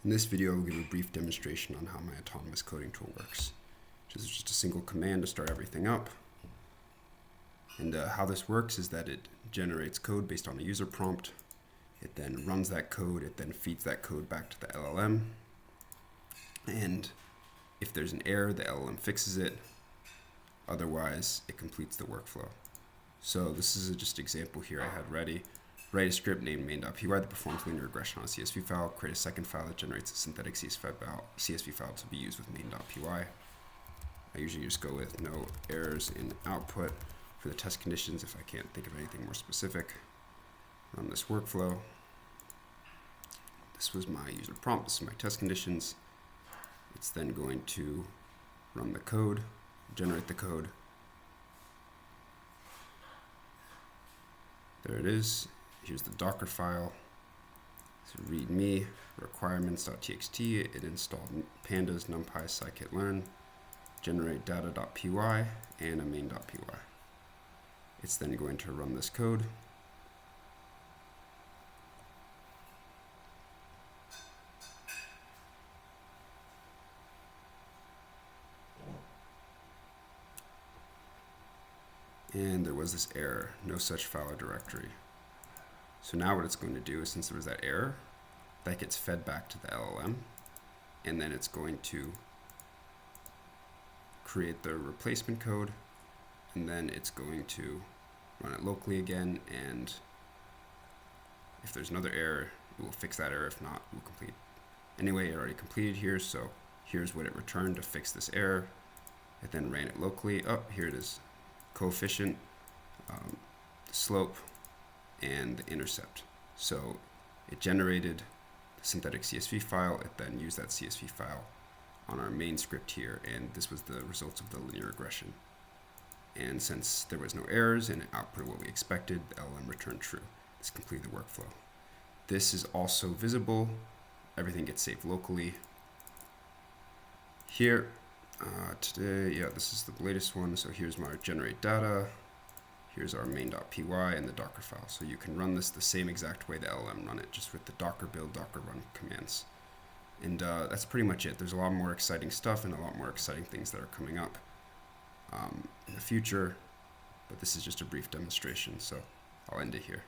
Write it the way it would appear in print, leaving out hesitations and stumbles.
In this video, I'll give a brief demonstration on how my autonomous coding tool works, which is just a single command to start everything up. And how this works is that it generates code based on a user prompt. It then runs that code. It then feeds that code back to the LLM. And if there's an error, the LLM fixes it. Otherwise, it completes the workflow. So this is just an example here I had ready. Write a script named main.py that performs linear regression on a CSV file. Create a second file that generates a synthetic CSV file to be used with main.py. I usually just go with no errors in output for the test conditions if I can't think of anything more specific. Run this workflow. This was my user prompt. This is my test conditions. It's then going to run the code, generate the code. There it is. Here's the Docker file. So readme requirements.txt. It installed pandas, numpy, scikit-learn, generate data.py, and a main.py. It's then going to run this code. And there was this error, no such file or directory. So now what it's going to do is, since there was that error, that gets fed back to the LLM, and then it's going to create the replacement code, and then it's going to run it locally again, and if there's another error, it will fix that error. If not, it will complete. Anyway, it already completed here, so here's what it returned to fix this error. It then ran it locally. Oh, here it is. Coefficient, the slope, and the intercept. So it generated the synthetic CSV file. It then used that CSV file on our main script here, and this was the results of the linear regression. And since there was no errors and it outputted what we expected, the LLM returned true. This completed the workflow. This is also visible. Everything gets saved locally. Here, today, this is the latest one. So here's my generate data. Here's our main.py and the Docker file. So you can run this the same exact way the LLM run it, just with the docker build, docker run commands. And that's pretty much it. There's a lot more exciting stuff and a lot more exciting things that are coming up in the future, but this is just a brief demonstration, so I'll end it here.